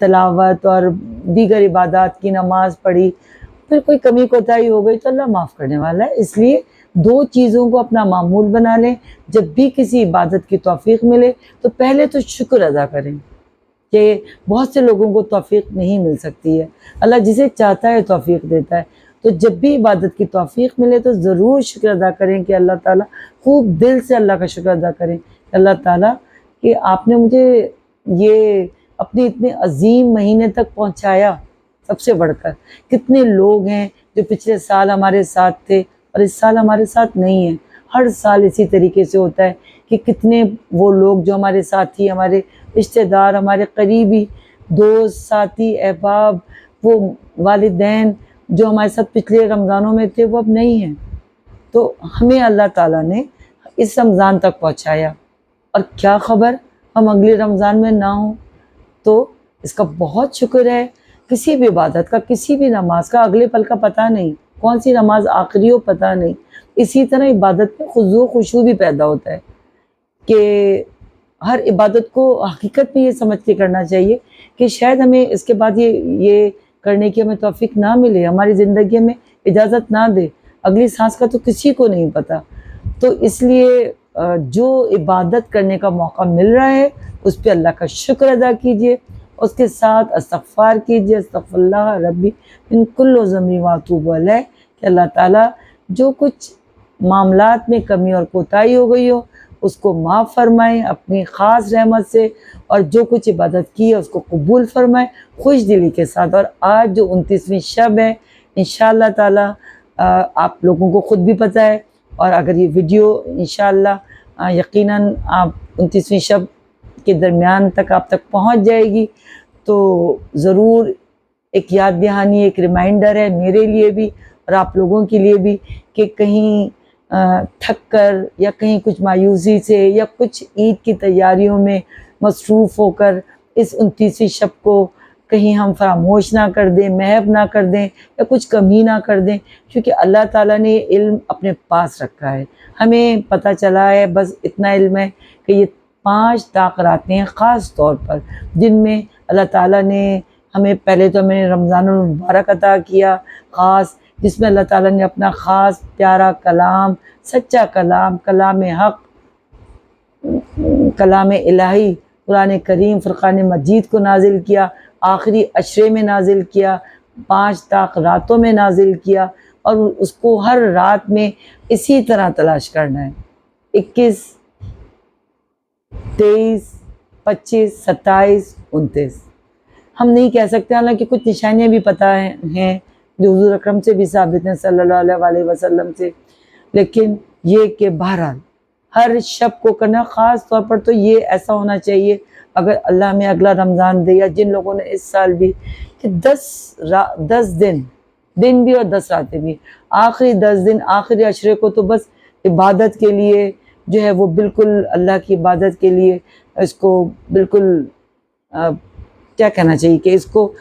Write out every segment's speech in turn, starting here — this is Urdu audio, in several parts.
تلاوت اور دیگر عبادات کی، نماز پڑھی، پھر کوئی کمی کوتاہی ہو گئی تو اللہ معاف کرنے والا ہے۔ اس لیے دو چیزوں کو اپنا معمول بنا لیں، جب بھی کسی عبادت کی توفیق ملے تو پہلے تو شکر ادا کریں، کہ بہت سے لوگوں کو توفیق نہیں مل سکتی ہے، اللہ جسے چاہتا ہے توفیق دیتا ہے، تو جب بھی عبادت کی توفیق ملے تو ضرور شکر ادا کریں کہ اللہ تعالیٰ، خوب دل سے اللہ کا شکر ادا کریں کہ اللہ تعالیٰ کہ آپ نے مجھے یہ اپنے اتنے عظیم مہینے تک پہنچایا۔ سب سے بڑھ کر کتنے لوگ ہیں جو پچھلے سال ہمارے ساتھ تھے اور اس سال ہمارے ساتھ نہیں ہیں۔ ہر سال اسی طریقے سے ہوتا ہے کہ کتنے وہ لوگ جو ہمارے ساتھی، ہمارے رشتہ دار، ہمارے قریبی دوست، ساتھی، احباب، وہ والدین جو ہمارے ساتھ پچھلے رمضانوں میں تھے وہ اب نہیں ہیں۔ تو ہمیں اللہ تعالیٰ نے اس رمضان تک پہنچایا، اور کیا خبر ہم اگلے رمضان میں نہ ہوں، تو اس کا بہت شکر ہے۔ کسی بھی عبادت کا، کسی بھی نماز کا اگلے پل کا پتہ نہیں، کون سی نماز آخری ہو پتہ نہیں۔ اسی طرح عبادت میں خضوع و خشوع بھی پیدا ہوتا ہے کہ ہر عبادت کو حقیقت میں یہ سمجھ کے کرنا چاہیے کہ شاید ہمیں اس کے بعد یہ کرنے کی ہمیں توفیق نہ ملے، ہماری زندگی میں اجازت نہ دے، اگلی سانس کا تو کسی کو نہیں پتہ۔ تو اس لیے جو عبادت کرنے کا موقع مل رہا ہے اس پہ اللہ کا شکر ادا کیجیے، اس کے ساتھ استغفار کیجیے، استغفر اللہ ربی من کل ذنب واتوب الیہ، کہ اللہ تعالیٰ جو کچھ معاملات میں کمی اور کوتاہی ہو گئی ہو اس کو معاف فرمائیں اپنی خاص رحمت سے، اور جو کچھ عبادت کی ہے اس کو قبول فرمائیں خوش دلی کے ساتھ۔ اور آج جو 29ویں شب ہے، انشاءاللہ تعالیٰ آپ لوگوں کو خود بھی پتہ ہے، اور اگر یہ ویڈیو انشاءاللہ یقیناً آپ 29ویں شب کے درمیان تک آپ تک پہنچ جائے گی، تو ضرور ایک یاد دہانی، ایک ریمائنڈر ہے میرے لیے بھی اور آپ لوگوں کے لیے بھی، کہ کہیں تھک کر یا کہیں کچھ مایوسی سے یا کچھ عید کی تیاریوں میں مصروف ہو کر اس 29ویں شب کو کہیں ہم فراموش نہ کر دیں، محو نہ کر دیں یا کچھ کمی نہ کر دیں، کیونکہ اللہ تعالیٰ نے یہ علم اپنے پاس رکھا ہے۔ ہمیں پتہ چلا ہے، بس اتنا علم ہے کہ یہ 5 طاق راتیں ہیں خاص طور پر، جن میں اللہ تعالیٰ نے ہمیں پہلے تو ہمیں رمضان المبارک عطا کیا خاص، جس میں اللہ تعالیٰ نے اپنا خاص پیارا کلام، سچا کلام، کلام حق، کلام الہی قرآن کریم فرقان مجید کو نازل کیا، آخری عشرے میں نازل کیا، 5 طاق راتوں میں نازل کیا، اور اس کو ہر رات میں اسی طرح تلاش کرنا ہے۔ 21، 23، 25، 27، 29 ہم نہیں کہہ سکتے، حالانکہ کچھ نشانیاں بھی پتہ ہیں جو حضور اکرم سے بھی ثابت ہیں صلی اللہ علیہ وسلم سے، لیکن یہ کہ بہرحال ہر شب کو کرنا، خاص طور پر تو یہ ایسا ہونا چاہیے اگر اللہ ہمیں اگلا رمضان دے، یا جن لوگوں نے اس سال بھی کہ 10 دن بھی اور 10 راتیں بھی، آخری 10 دن آخری عشرے کو تو بس عبادت کے لیے جو ہے وہ بالکل اللہ کی عبادت کے لیے اس کو بالکل کیا کہنا چاہیے کہ اس کو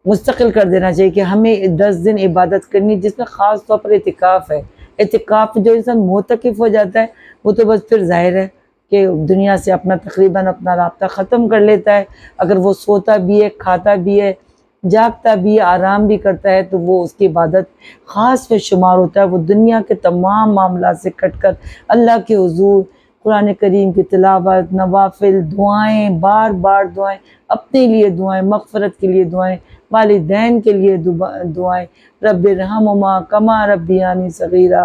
مستقل کر دینا چاہیے کہ ہمیں 10 دن عبادت کرنی، جس میں خاص طور پر اعتکاف ہے۔ اعتکاف جو انسان معتکف ہو جاتا ہے وہ تو بس پھر ظاہر ہے کہ دنیا سے اپنا تقریباً اپنا رابطہ ختم کر لیتا ہے، اگر وہ سوتا بھی ہے، کھاتا بھی ہے، جاگتا بھی ہے، آرام بھی کرتا ہے، تو وہ اس کی عبادت خاص میں شمار ہوتا ہے۔ وہ دنیا کے تمام معاملات سے کٹ کر اللہ کے حضور قرآن کریم کی تلاوت، نوافل، دعائیں، بار بار دعائیں، اپنے لیے دعائیں، مغفرت کے لیے دعائیں، والدین کے لیے دعائیں، رب ارحمہما کما ربیانی صغیرہ،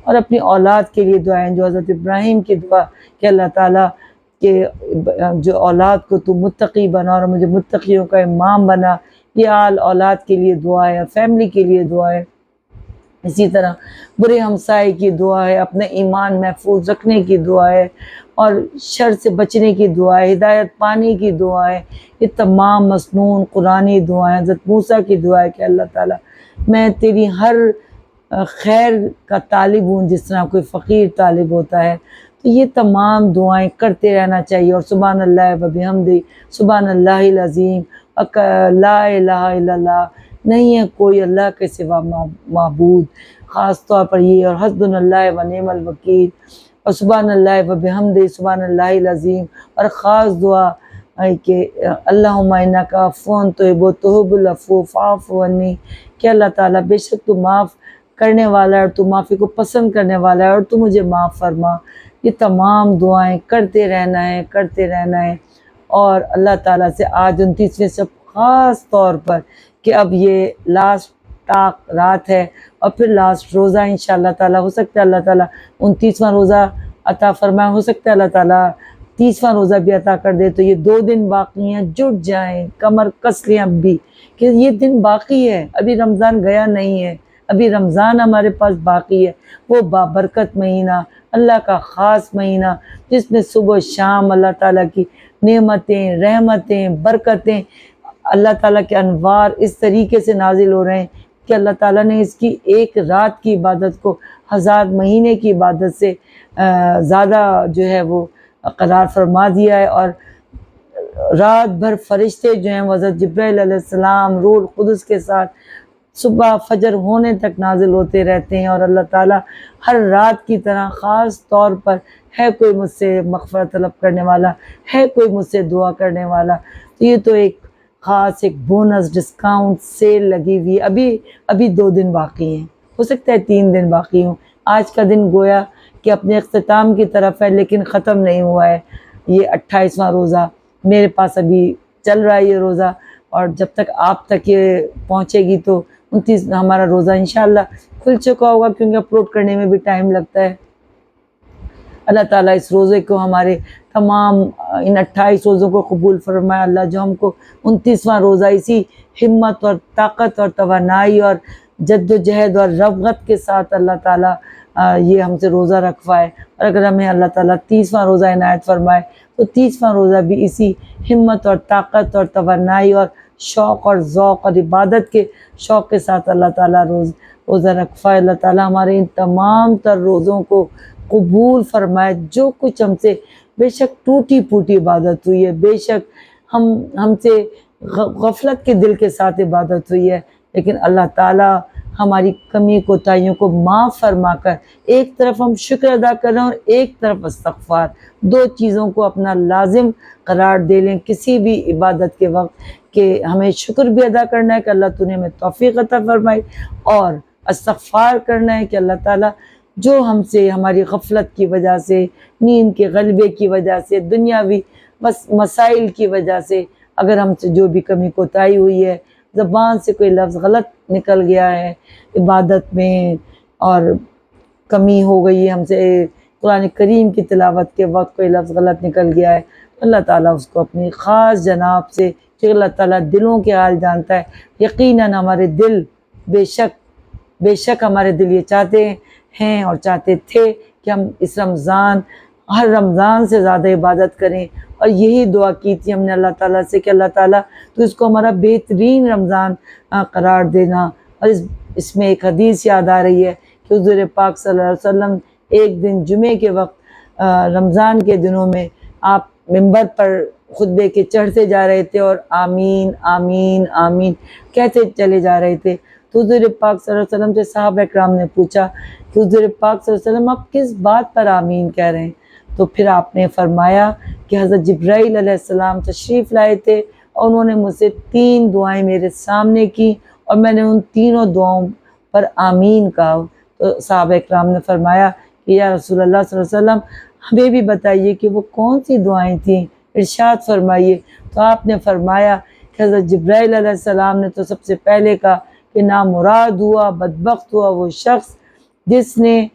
اور اپنی اولاد کے لیے دعائیں، جو حضرت ابراہیم کی دعا کہ اللہ تعالیٰ کہ جو اولاد کو تو متقی بنا اور مجھے متقیوں کا امام بنا، یہ اولاد کے لیے دعا ہے، فیملی کے لیے دعا ہے۔ اسی طرح برے ہمسائے کی دعا ہے، اپنے ایمان محفوظ رکھنے کی دعا ہے، اور شر سے بچنے کی دعا ہے، ہدایت پانے کی دعا ہے۔ یہ تمام مسنون قرآنی دعائیں، حضرت موسیٰ کی دعا ہے کہ اللہ تعالیٰ میں تیری ہر خیر کا طالب ہوں، جس طرح کوئی فقیر طالب ہوتا ہے۔ تو یہ تمام دعائیں کرتے رہنا چاہیے، اور سبحان اللہ و بحمدہ، سبحان اللہ العظیم، لا الہ الا اللہ، نہیں ہے کوئی اللہ کے سوا معبود، خاص طور پر یہ، اور حسبنا اللہ و نعم الوکیل، اور سبحان اللہ و بحمدہ سبحان اللہ العظیم، اور خاص دعا کہ اللہم انکا عفو تحب العفو فاعف عنی، کہ اللہ تعالیٰ بے شک تو معاف کرنے والا ہے اور تو معافی کو پسند کرنے والا ہے اور تو مجھے معاف فرما۔ یہ تمام دعائیں کرتے رہنا ہے، کرتے رہنا ہے۔ اور اللہ تعالیٰ سے آج 29ویں سب خاص طور پر کہ اب یہ لاسٹ رات ہے اور پھر لاسٹ روزہ انشاءاللہ تعالیٰ، ہو سکتا ہے اللہ تعالیٰ 29واں روزہ عطا فرمائے، ہو سکتا ہے اللہ تعالیٰ 30واں روزہ بھی عطا کر دے، تو یہ 2 دن باقی ہیں، جٹ جائیں، کمر کس لیں اب بھی کہ یہ دن باقی ہے، ابھی رمضان گیا نہیں ہے، ابھی رمضان ہمارے پاس باقی ہے، وہ بابرکت مہینہ، اللہ کا خاص مہینہ جس میں صبح و شام اللہ تعالیٰ کی نعمتیں، رحمتیں، برکتیں، اللہ تعالیٰ کے انوار اس طریقے سے نازل ہو رہے ہیں کہ اللہ تعالیٰ نے اس کی ایک رات کی عبادت کو 1000 مہینے کی عبادت سے زیادہ جو ہے وہ قرار فرما دیا ہے۔ اور رات بھر فرشتے جو ہیں حضرت جبرائیل علیہ السلام روح القدس کے ساتھ صبح فجر ہونے تک نازل ہوتے رہتے ہیں، اور اللہ تعالیٰ ہر رات کی طرح خاص طور پر ہے کوئی مجھ سے مغفرت طلب کرنے والا، ہے کوئی مجھ سے دعا کرنے والا، تو یہ تو ایک خاص ایک بونس ڈسکاؤنٹ سیل لگی ہوئی، ابھی 2 دن باقی ہیں، ہو سکتا ہے 3 دن باقی ہوں۔ آج کا دن گویا کہ اپنے اختتام کی طرف ہے لیکن ختم نہیں ہوا ہے۔ یہ 28واں روزہ میرے پاس ابھی چل رہا ہے یہ روزہ، اور جب تک آپ تک یہ پہنچے گی تو 29 ہمارا روزہ انشاءاللہ کھل چکا ہوگا، کیونکہ اپلوڈ کرنے میں بھی ٹائم لگتا ہے۔ اللہ تعالیٰ اس روزے کو ہمارے تمام ان 28 روزوں کو قبول فرمائے۔ اللہ جو ہم کو 29واں روزہ اسی ہمت اور طاقت اور توانائی اور جد و جہد اور رغبت کے ساتھ اللہ تعالیٰ یہ ہم سے روزہ رکھوائے، اور اگر ہمیں اللہ تعالیٰ 30واں روزہ عنایت فرمائے تو 30واں روزہ بھی اسی ہمت اور طاقت اور توانائی اور شوق اور ذوق اور عبادت کے شوق کے ساتھ اللہ تعالیٰ روزہ رکھوائے۔ اللہ تعالیٰ ہمارے ان تمام تر روزوں کو قبول فرمائے۔ جو کچھ ہم سے بے شک ٹوٹی پھوٹی عبادت ہوئی ہے، بے شک ہم سے غفلت کے دل کے ساتھ عبادت ہوئی ہے، لیکن اللہ تعالیٰ ہماری کمی کوتاہیوں کو معاف فرما کر ایک طرف ہم شکر ادا کر رہے ہیں اور ایک طرف استغفار، 2 چیزوں کو اپنا لازم قرار دے لیں کسی بھی عبادت کے وقت، کہ ہمیں شکر بھی ادا کرنا ہے کہ اللہ تو نے ہمیں توفیق عطا فرمائی، اور استغفار کرنا ہے کہ اللہ تعالیٰ جو ہم سے ہماری غفلت کی وجہ سے، نیند کے غلبے کی وجہ سے، دنیاوی مسائل کی وجہ سے اگر ہم سے جو بھی کمی کوتاہی ہوئی ہے، زبان سے کوئی لفظ غلط نکل گیا ہے عبادت میں، اور کمی ہو گئی ہے ہم سے قرآن کریم کی تلاوت کے وقت کوئی لفظ غلط نکل گیا ہے، اللہ تعالیٰ اس کو اپنی خاص جناب سے، کہ اللہ تعالیٰ دلوں کے حال جانتا ہے، یقیناً ہمارے دل بے شک ہمارے دل یہ چاہتے ہیں اور چاہتے تھے کہ ہم اس رمضان ہر رمضان سے زیادہ عبادت کریں، اور یہی دعا کی تھی ہم نے اللہ تعالیٰ سے کہ اللہ تعالیٰ تو اس کو ہمارا بہترین رمضان قرار دینا۔ اور اس میں ایک حدیث یاد آ رہی ہے کہ حضور پاک صلی اللہ علیہ وسلم ایک دن جمعے کے وقت رمضان کے دنوں میں آپ ممبر پر خطبے کے چڑھتے جا رہے تھے اور آمین آمین آمین کہتے چلے جا رہے تھے، تو حضور پاک صلی اللہ علیہ وسلم سے صحابہ اکرام نے پوچھا کہ حضور پاک صلی اللہ علیہ وسلم آپ کس بات پر آمین کہہ رہے ہیں؟ تو پھر آپ نے فرمایا کہ حضرت جبرائیل علیہ السلام تشریف لائے تھے اور انہوں نے مجھ سے 3 دعائیں میرے سامنے کی اور میں نے ان تینوں دعاؤں پر آمین کہا۔ تو صحابہ اکرام نے فرمایا کہ یا رسول اللہ صلی اللہ علیہ وسلم ہمیں بھی بتائیے کہ وہ کون سی دعائیں تھیں، ارشاد فرمائیے۔ تو آپ نے فرمایا کہ حضرت جبرائیل علیہ السلام نے تو سب سے پہلے کہا کہ نامراد ہوا، بدبخت ہوا وہ شخص جس نے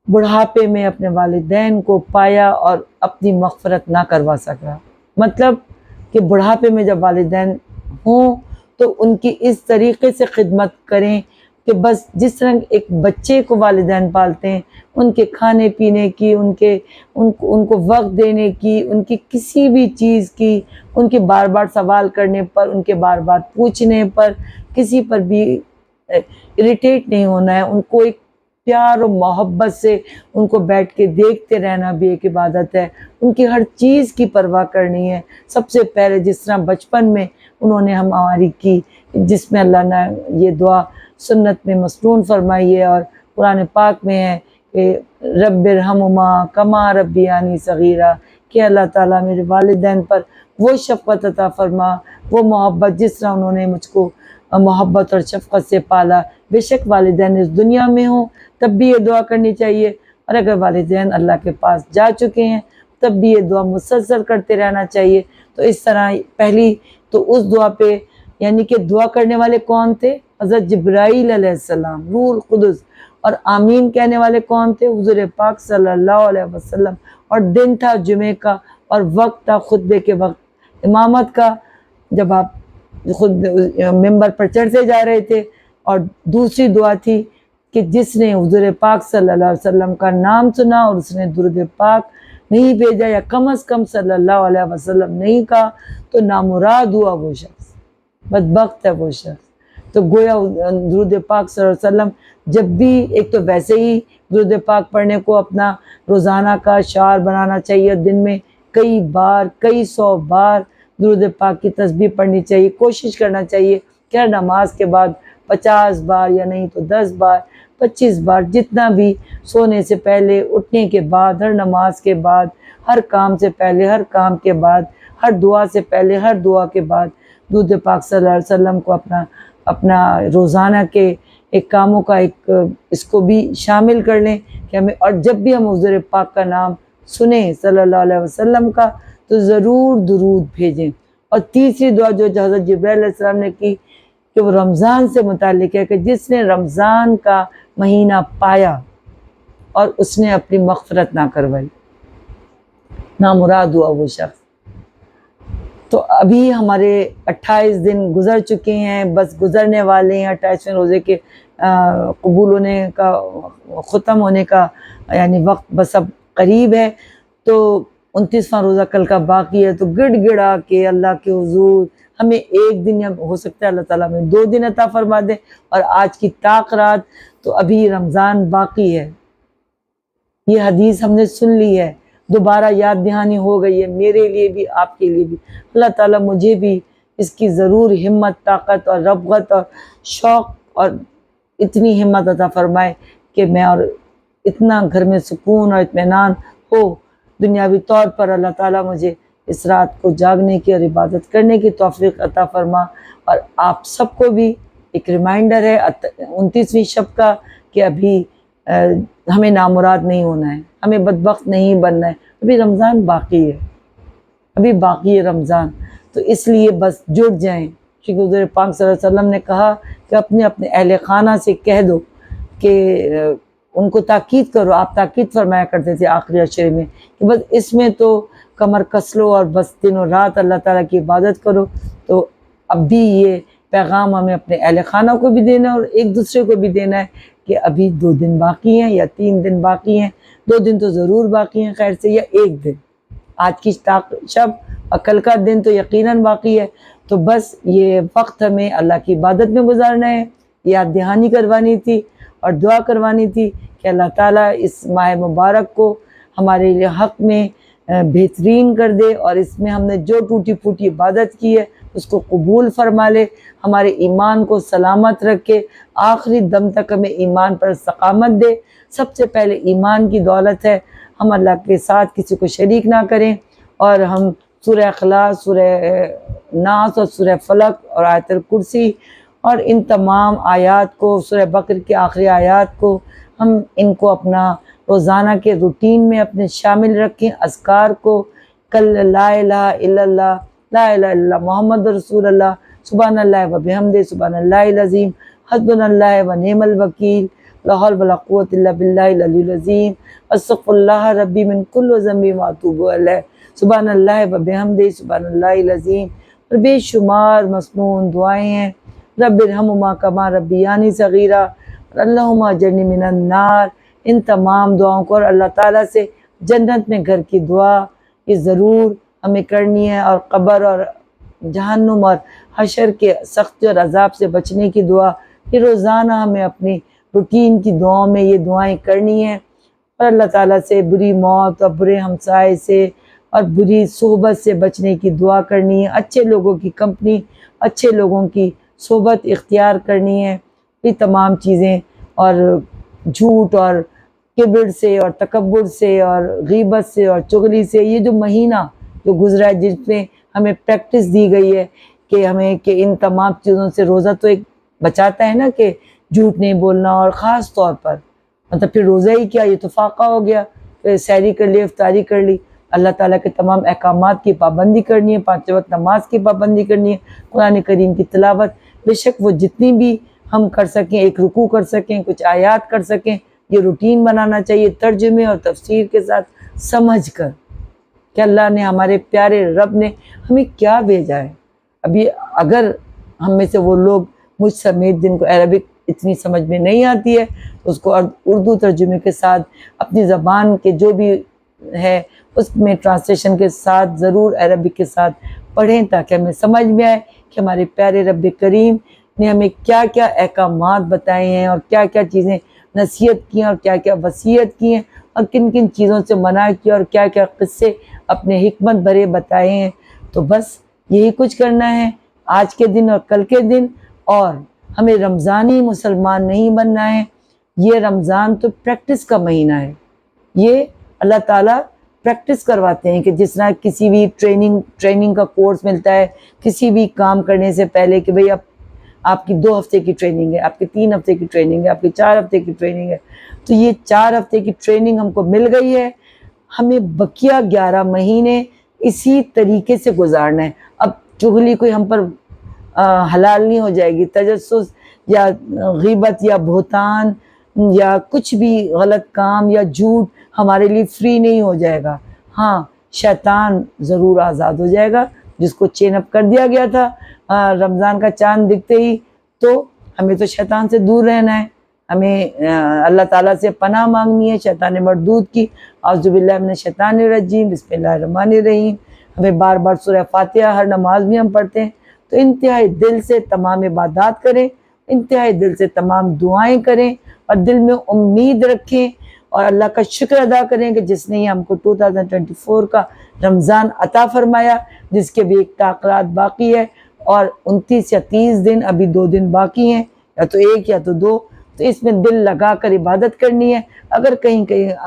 بڑھاپے میں اپنے والدین کو پایا اور اپنی مغفرت نہ کروا سکا۔ مطلب کہ بڑھاپے میں جب والدین ہوں تو ان کی اس طریقے سے خدمت کریں کہ بس جس طرح ایک بچے کو والدین پالتے ہیں، ان کے کھانے پینے کی، ان کو وقت دینے کی، ان کی کسی بھی چیز کی، ان کے بار بار سوال کرنے پر، ان کے بار بار پوچھنے پر کسی پر بھی اریٹیٹ نہیں ہونا ہے، ان کو ایک پیار و محبت سے ان کو بیٹھ کے دیکھتے رہنا بھی ایک عبادت ہے، ان کی ہر چیز کی پرواہ کرنی ہے۔ سب سے پہلے جس طرح بچپن میں انہوں نے ہماری کی، جس میں اللہ نے یہ دعا سنت میں مسنون فرمائی ہے اور قرآن پاک میں ہے کہ رب ارحمہما کما ربیانی صغیرا، کہ اللہ تعالیٰ میرے والدین پر وہ شفقت عطا فرما، وہ محبت جس طرح انہوں نے مجھ کو محبت اور شفقت سے پالا۔ بے شک والدین اس دنیا میں ہوں تب بھی یہ دعا کرنی چاہیے، اور اگر والدین اللہ کے پاس جا چکے ہیں تب بھی یہ دعا مسلسل کرتے رہنا چاہیے۔ تو اس طرح پہلی تو اس دعا پہ یعنی کہ دعا کرنے والے کون تھے؟ حضرت جبرائیل علیہ السلام، روح القدس، اور آمین کہنے والے کون تھے؟ حضور پاک صلی اللہ علیہ وسلم، اور دن تھا جمعے کا، اور وقت تھا خطبے کے وقت امامت کا، جب آپ خود ممبر پر چڑھتے جا رہے تھے۔ اور دوسری دعا تھی کہ جس نے حضور پاک صلی اللہ علیہ وسلم کا نام سنا اور اس نے درود پاک نہیں بھیجا یا کم از کم صلی اللہ علیہ وسلم نہیں کہا تو نامراد ہوا وہ شخص، بدبخت ہے وہ شخص۔ تو گویا درود پاک صلی اللہ علیہ وسلم جب بھی، ایک تو ویسے ہی درود پاک پڑھنے کو اپنا روزانہ کا شعار بنانا چاہیے، دن میں کئی بار، کئی 100 بار درود پاک کی تسبیح پڑھنی چاہیے۔ کوشش کرنا چاہیے کہ ہر نماز کے بعد 50 بار یا نہیں تو 10 بار، 25 بار، جتنا بھی، سونے سے پہلے، اٹھنے کے بعد، ہر نماز کے بعد، ہر کام سے پہلے، ہر کام کے بعد، ہر دعا سے پہلے، ہر دعا کے بعد درود پاک صلی اللہ علیہ وسلم کو اپنا روزانہ کے ایک کاموں کا ایک اس کو بھی شامل کر لیں کہ ہمیں، اور جب بھی ہم حضور پاک کا نام سنیں صلی اللہ علیہ وسلم کا تو ضرور درود بھیجیں۔ اور تیسری دعا جو حضرت جبرائیل علیہ السلام نے کی کہ وہ رمضان سے متعلق ہے کہ جس نے رمضان کا مہینہ پایا اور اس نے اپنی مغفرت نہ کروائی، نامراد ہوا وہ شخص۔ تو ابھی ہمارے 28 دن گزر چکے ہیں، بس گزرنے والے ہیں۔ 28ویں روزے کے قبول ہونے کا، ختم ہونے کا یعنی وقت بس اب قریب ہے۔ تو 29واں روزہ کل کا باقی ہے، تو گڑ گڑا کے اللہ کے حضور ہمیں ایک دن، یا ہو سکتا ہے اللہ تعالیٰ ہمیں 2 دن عطا فرما دے، اور آج کی طاق رات تو ابھی رمضان باقی ہے۔ یہ حدیث ہم نے سن لی ہے، دوبارہ یاد دہانی ہو گئی ہے میرے لیے بھی، آپ کے لیے بھی۔ اللہ تعالیٰ مجھے بھی اس کی ضرور ہمت، طاقت اور رغبت اور شوق اور اتنی ہمت عطا فرمائے کہ میں، اور اتنا گھر میں سکون اور اطمینان ہو دنیاوی طور پر۔ اللہ تعالیٰ مجھے اس رات کو جاگنے کی اور عبادت کرنے کی توفیق عطا فرما۔ اور آپ سب کو بھی ایک ریمائنڈر ہے 29ویں شب کا کہ ابھی ہمیں نامراد نہیں ہونا ہے، ہمیں بدبخت نہیں بننا ہے، ابھی رمضان باقی ہے، ابھی باقی ہے رمضان۔ تو اس لیے بس جڑ جائیں، کیونکہ حضور پاک صلی اللہ علیہ وسلم نے کہا کہ اپنے اہل خانہ سے کہہ دو کہ ان کو تاکید کرو، آپ تاکید فرمایا کرتے تھے آخری عشرے میں کہ بس اس میں تو کمر کس لو اور بس دن و رات اللہ تعالیٰ کی عبادت کرو۔ تو اب بھی یہ پیغام ہمیں اپنے اہل خانہ کو بھی دینا ہے اور ایک دوسرے کو بھی دینا ہے کہ ابھی 2 دن باقی ہیں یا 3 دن باقی ہیں، 2 دن تو ضرور باقی ہیں خیر سے، یا 1 دن، آج کی شب اور کل کا دن تو یقیناً باقی ہے۔ تو بس یہ وقت ہمیں اللہ کی عبادت میں گزارنا ہے، یاد دہانی کروانی تھی اور دعا کروانی تھی کہ اللہ تعالیٰ اس ماہ مبارک کو ہمارے لیے حق میں بہترین کر دے، اور اس میں ہم نے جو ٹوٹی پھوٹی عبادت کی ہے اس کو قبول فرما لے، ہمارے ایمان کو سلامت رکھے، آخری دم تک ہمیں ایمان پر استقامت دے۔ سب سے پہلے ایمان کی دولت ہے، ہم اللہ کے ساتھ کسی کو شریک نہ کریں، اور ہم سورہ اخلاص، سورہ ناس اور سورہ فلق اور آیت الکرسی اور ان تمام آیات کو، سورہ بقرہ کی آخری آیات کو، ہم ان کو اپنا روزانہ کے روٹین میں اپنے شامل رکھیں۔ اذکار کو کل لا الہ الا اللہ، لا الہ الا اللہ محمد رسول اللہ، سبحان اللہ و بحمدہ، سبحان اللہ العظیم، حسبنا اللہ و نعم الوکیل، لا حول ولا قوۃ الا باللہ العلی العظیم، استغفر اللہ ربی من کل ذنب و اتوب الیہ، سبحان اللہ و بحمدہ، سبحان اللہ العظیم۔ اور بے شمار مسنون دعائیں ہیں، رب ارحمہما کما ربیانی صغیرہ، اللہم اجرنی من النار۔ ان تمام دعاؤں کو، اور اللہ تعالیٰ سے جنت میں گھر کی دعا یہ ضرور ہمیں کرنی ہے، اور قبر اور جہنم اور حشر کے سختی اور عذاب سے بچنے کی دعا یہ روزانہ ہمیں اپنی روٹین کی دعاؤں میں یہ دعائیں کرنی ہیں، اور اللہ تعالیٰ سے بری موت اور برے ہمسائے سے اور بری صحبت سے بچنے کی دعا کرنی ہے، اچھے لوگوں کی کمپنی، اچھے لوگوں کی صحبت اختیار کرنی ہے، یہ تمام چیزیں، اور جھوٹ اور کبر سے اور تکبر سے اور غیبت سے اور چغلی سے، یہ جو مہینہ جو گزرا ہے جس میں ہمیں پریکٹس دی گئی ہے کہ ہمیں کہ ان تمام چیزوں سے روزہ تو ایک بچاتا ہے نا، کہ جھوٹ نہیں بولنا، اور خاص طور پر مطلب پھر روزہ ہی کیا، یہ تو فاقہ ہو گیا، پھر سحری کر لی، افطاری کر لی، اللہ تعالیٰ کے تمام احکامات کی پابندی کرنی ہے، 5 وقت نماز کی پابندی کرنی ہے، قرآن کریم کی تلاوت، بے شک وہ جتنی بھی ہم کر سکیں، ایک رکوع کر سکیں، کچھ آیات کر سکیں، یہ روٹین بنانا چاہیے ترجمے اور تفسیر کے ساتھ سمجھ کر کہ اللہ نے، ہمارے پیارے رب نے ہمیں کیا بھیجا ہے۔ ابھی اگر ہم میں سے وہ لوگ، مجھ سمیت، جن کو عربک اتنی سمجھ میں نہیں آتی ہے، اس کو اردو ترجمے کے ساتھ اپنی زبان کے جو بھی ہے اس میں ٹرانسلیشن کے ساتھ ضرور عربک کے ساتھ پڑھیں، تاکہ ہمیں سمجھ میں آئے کہ ہمارے پیارے رب کریم نے ہمیں کیا کیا احکامات بتائے ہیں، اور کیا کیا چیزیں نصیحت کی ہیں، اور کیا کیا وصیت کی ہیں، اور کن کن چیزوں سے منع کیا، اور کیا کیا قصے اپنے حکمت بھرے بتائے ہیں۔ تو بس یہی کچھ کرنا ہے آج کے دن اور کل کے دن، اور ہمیں رمضانی مسلمان نہیں بننا ہے۔ یہ رمضان تو پریکٹس کا مہینہ ہے، یہ اللہ تعالیٰ پریکٹس کرواتے ہیں، کہ جس طرح کسی بھی ٹریننگ کا کورس ملتا ہے کسی بھی کام کرنے سے پہلے، کہ بھئی اب آپ کی 2 ہفتے کی ٹریننگ ہے، آپ کی 3 ہفتے کی ٹریننگ ہے، آپ کی 4 ہفتے کی ٹریننگ ہے، تو یہ 4 ہفتے کی ٹریننگ ہم کو مل گئی ہے، ہمیں بقیہ 11 مہینے اسی طریقے سے گزارنا ہے۔ اب چغلی کوئی ہم پر حلال نہیں ہو جائے گی، تجسس یا غیبت یا بہتان یا کچھ بھی غلط کام یا جھوٹ ہمارے لیے فری نہیں ہو جائے گا۔ ہاں، شیطان ضرور آزاد ہو جائے گا، جس کو چین اپ کر دیا گیا تھا رمضان کا چاند دکھتے ہی، تو ہمیں تو شیطان سے دور رہنا ہے، ہمیں اللہ تعالیٰ سے پناہ مانگنی ہے شیطان مردود کی۔ اعوذ باللہ من الشیطان الرجیم، بسم اللہ الرحمن الرحیم، ہمیں بار بار سورہ فاتحہ ہر نماز میں ہم پڑھتے ہیں، تو انتہائی دل سے تمام عبادات کریں، انتہائی دل سے تمام دعائیں کریں، اور دل میں امید رکھیں، اور اللہ کا شکر ادا کریں کہ جس نے ہم کو 2024 کا رمضان عطا فرمایا، جس کے بھی ایک تاخیرات باقی ہے، اور 29 یا 30 دن، ابھی 2 دن باقی ہیں، یا تو 1 یا تو 2، تو اس میں دل لگا کر عبادت کرنی ہے۔ اگر کہیں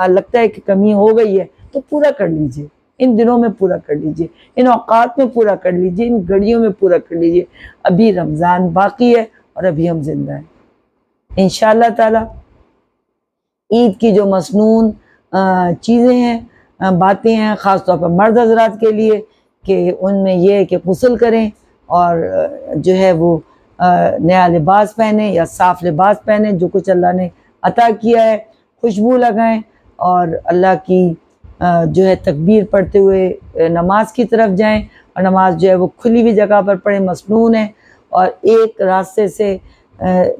لگتا ہے کہ کمی ہو گئی ہے تو پورا کر لیجئے، ان دنوں میں پورا کر لیجئے، ان اوقات میں پورا کر لیجئے، ان گھڑیوں میں پورا کر لیجئے، ابھی رمضان باقی ہے اور ابھی ہم زندہ ہیں انشاءاللہ تعالی۔ عید کی جو مسنون چیزیں ہیں، باتیں ہیں، خاص طور پر مرد حضرات کے لیے، کہ ان میں یہ ہے کہ غسل کریں، اور جو ہے وہ نیا لباس پہنیں یا صاف لباس پہنیں، جو کچھ اللہ نے عطا کیا ہے، خوشبو لگائیں، اور اللہ کی جو ہے تکبیر پڑھتے ہوئے نماز کی طرف جائیں، اور نماز جو ہے وہ کھلی ہوئی جگہ پر پڑھیں، مسنون ہے، اور ایک راستے سے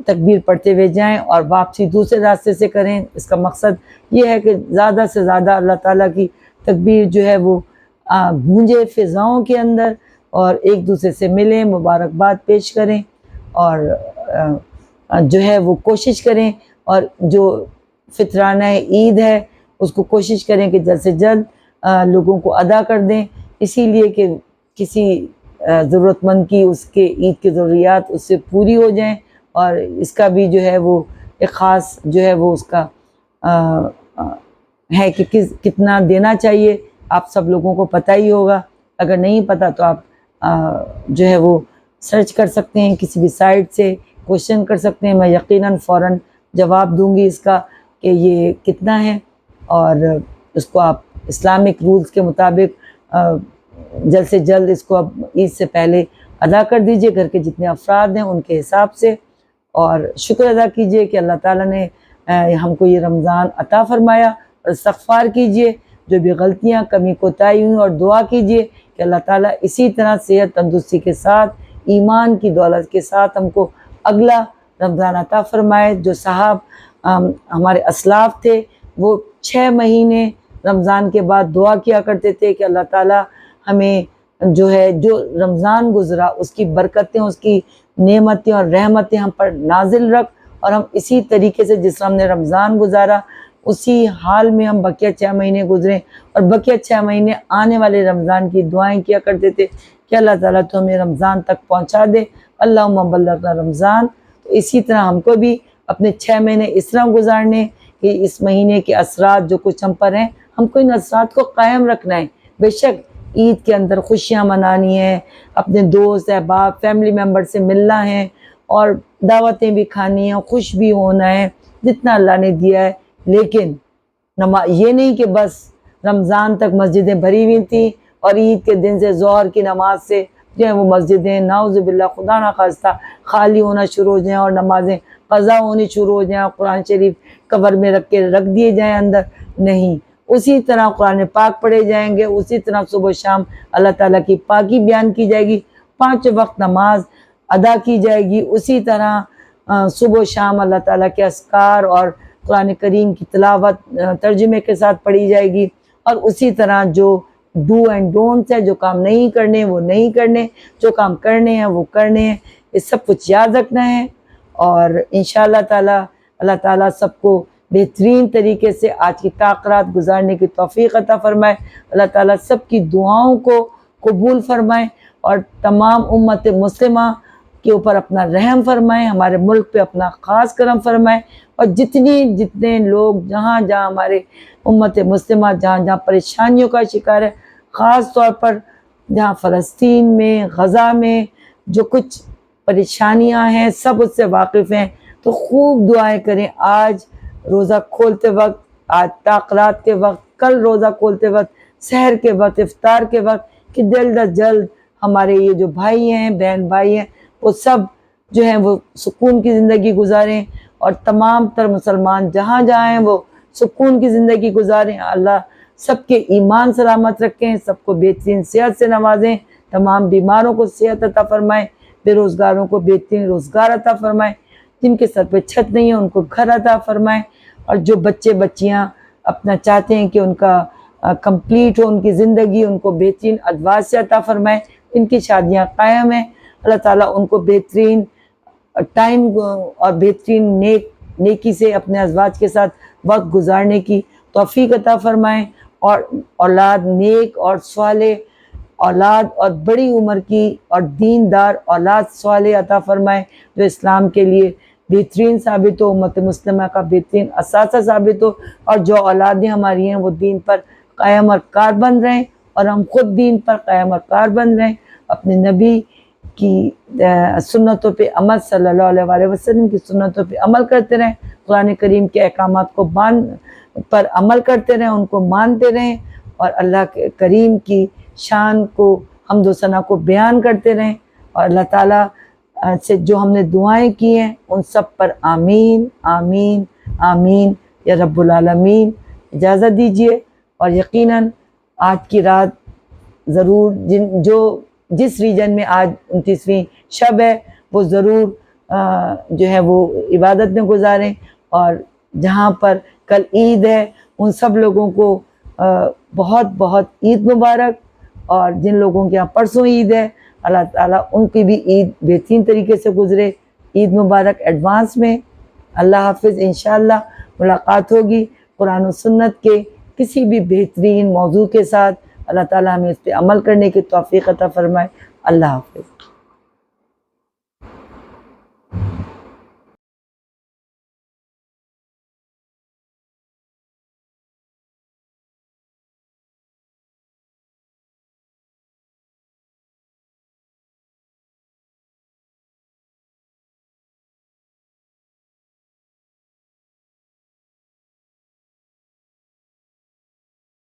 تکبیر پڑھتے ہوئے جائیں اور واپسی دوسرے راستے سے کریں۔ اس کا مقصد یہ ہے کہ زیادہ سے زیادہ اللہ تعالیٰ کی تکبیر جو ہے وہ گونجے فضاؤں کے اندر، اور ایک دوسرے سے ملیں، مبارکباد پیش کریں، اور جو ہے وہ کوشش کریں، اور جو فطرانہ عید ہے اس کو کوشش کریں کہ جلد سے جلد لوگوں کو ادا کر دیں، اسی لیے کہ کسی ضرورت مند کی اس کے عید کی ضروریات اس سے پوری ہو جائیں، اور اس کا بھی جو ہے وہ ایک خاص جو ہے وہ اس کا ہے کہ کتنا دینا چاہیے، آپ سب لوگوں کو پتہ ہی ہوگا، اگر نہیں پتہ تو آپ جو ہے وہ سرچ کر سکتے ہیں، کسی بھی سائٹ سے کوشچن کر سکتے ہیں، میں یقیناً فوراً جواب دوں گی اس کا کہ یہ کتنا ہے، اور اس کو آپ اسلامک رولز کے مطابق جلد سے جلد اس کو اب عید سے پہلے ادا کر دیجئے، گھر کے جتنے افراد ہیں ان کے حساب سے، اور شکر ادا کیجئے کہ اللہ تعالیٰ نے ہم کو یہ رمضان عطا فرمایا، اور استغفار کیجئے جو بھی غلطیاں کمی کوتاہی ہوئیں، اور دعا کیجئے کہ اللہ تعالیٰ اسی طرح صحت تندرستی کے ساتھ، ایمان کی دولت کے ساتھ ہم کو اگلا رمضان عطا فرمائے۔ جو صاحب ہمارے اسلاف تھے وہ 6 مہینے رمضان کے بعد دعا کیا کرتے تھے کہ اللہ تعالیٰ ہمیں جو ہے جو رمضان گزرا اس کی برکتیں، اس کی نعمتیں اور رحمتیں ہم پر نازل رکھ، اور ہم اسی طریقے سے جس طرح ہم نے رمضان گزارا اسی حال میں ہم بقیہ 6 مہینے گزریں، اور بقیہ 6 مہینے آنے والے رمضان کی دعائیں کیا کرتے تھے کہ اللہ تعالیٰ تو ہمیں رمضان تک پہنچا دے، اللہم بلغنا رمضان۔ تو اسی طرح ہم کو بھی اپنے 6 مہینے اس طرح گزارنے کہ اس مہینے کے اثرات جو کچھ ہم پر ہیں، ہم کو ان اثرات کو قائم رکھنا ہے۔ بے شک عید کے اندر خوشیاں منانی ہیں، اپنے دوست احباب فیملی ممبر سے ملنا ہے، اور دعوتیں بھی کھانی ہیں، خوش بھی ہونا ہے جتنا اللہ نے دیا ہے۔ لیکن یہ نہیں کہ بس رمضان تک مسجدیں بھری ہوئی تھیں اور عید کے دن سے ظہر کی نماز سے جو ہے وہ مسجدیں نعوذ باللہ خدا نہ خواستہ خالی ہونا شروع ہو جائیں اور نمازیں قضا ہونی شروع ہو جائیں اور قرآن شریف قبر میں رکھ دیے جائیں اندر۔ نہیں، اسی طرح قرآن پاک پڑھے جائیں گے، اسی طرح صبح و شام اللہ تعالیٰ کی پاکی بیان کی جائے گی، 5 وقت نماز ادا کی جائے گی، اسی طرح صبح و شام اللہ تعالیٰ کے اذکار اور قرآن کریم کی تلاوت ترجمے کے ساتھ پڑھی جائے گی، اور اسی طرح جو ڈو اینڈ ڈونٹس ہے، جو کام نہیں کرنے وہ نہیں کرنے، جو کام کرنے ہیں وہ کرنے ہیں، یہ سب کچھ یاد رکھنا ہے۔ اور انشاءاللہ تعالیٰ اللہ تعالیٰ سب کو بہترین طریقے سے آج کی تاخیرات گزارنے کی توفیق عطا فرمائے، اللہ تعالیٰ سب کی دعاؤں کو قبول فرمائے اور تمام امت مسلمہ کے اوپر اپنا رحم فرمائے، ہمارے ملک پہ اپنا خاص کرم فرمائے، اور جتنے لوگ جہاں ہمارے امت مسلمہ جہاں پریشانیوں کا شکار ہے، خاص طور پر جہاں فلسطین میں غزہ میں جو کچھ پریشانیاں ہیں سب اس سے واقف ہیں، تو خوب دعائیں کریں آج روزہ کھولتے وقت، آج تاخیرات کے وقت، کل روزہ کھولتے وقت، سحر کے وقت، افطار کے وقت، کہ جلد از جلد ہمارے یہ جو بھائی ہیں بہن بھائی ہیں وہ سب جو ہیں وہ سکون کی زندگی گزاریں، اور تمام تر مسلمان جہاں ہیں وہ سکون کی زندگی گزاریں۔ اللہ سب کے ایمان سلامت رکھیں، سب کو بہترین صحت سے نوازیں، تمام بیماروں کو صحت عطا فرمائیں، بے روزگاروں کو بہترین روزگار عطا فرمائیں، جن کے سر پہ چھت نہیں ہے ان کو گھر عطا فرمائیں، اور جو بچے بچیاں اپنا چاہتے ہیں کہ ان کا کمپلیٹ ہو ان کی زندگی، ان کو بہترین ادوار سے عطا فرمائیں، ان کی شادیاں قائم ہیں، اللہ تعالیٰ ان کو بہترین ٹائم اور بہترین نیکی سے اپنے ازواج کے ساتھ وقت گزارنے کی توفیق عطا فرمائیں، اور اولاد نیک اور صالح اولاد اور بڑی عمر کی اور دیندار اولاد صالح عطا فرمائیں، جو اسلام کے لیے بہترین ثابت ہو، امت مسلمہ کا بہترین اثاثہ ثابت ہو، اور جو اولادیں ہماری ہیں وہ دین پر قائم اور کاربند رہیں، اور ہم خود دین پر قائم اور کاربند رہیں، اپنے نبی کی سنتوں پہ عمل، صلی اللہ علیہ وسلم کی سنتوں پہ عمل کرتے رہیں، قرآن کریم کے احکامات کو پر عمل کرتے رہیں، ان کو مانتے رہیں، اور اللہ کے کریم کی شان کو حمد و ثنا کو بیان کرتے رہیں، اور اللہ تعالیٰ سے جو ہم نے دعائیں کی ہیں ان سب پر آمین آمین آمین یا رب العالمین۔ اجازت دیجیے، اور یقیناً آج کی رات ضرور جس ریجن میں آج 29ویں شب ہے وہ ضرور جو ہے وہ عبادت میں گزاریں، اور جہاں پر کل عید ہے ان سب لوگوں کو بہت بہت عید مبارک، اور جن لوگوں کے یہاں پرسوں عید ہے اللہ تعالیٰ ان کی بھی عید بہترین طریقے سے گزرے، عید مبارک ایڈوانس میں۔ اللہ حافظ، انشاءاللہ ملاقات ہوگی قرآن و سنت کے کسی بھی بہترین موضوع کے ساتھ، اللہ تعالیٰ ہمیں اس پہ عمل کرنے کی توفیق عطا فرمائے۔ اللہ حافظ۔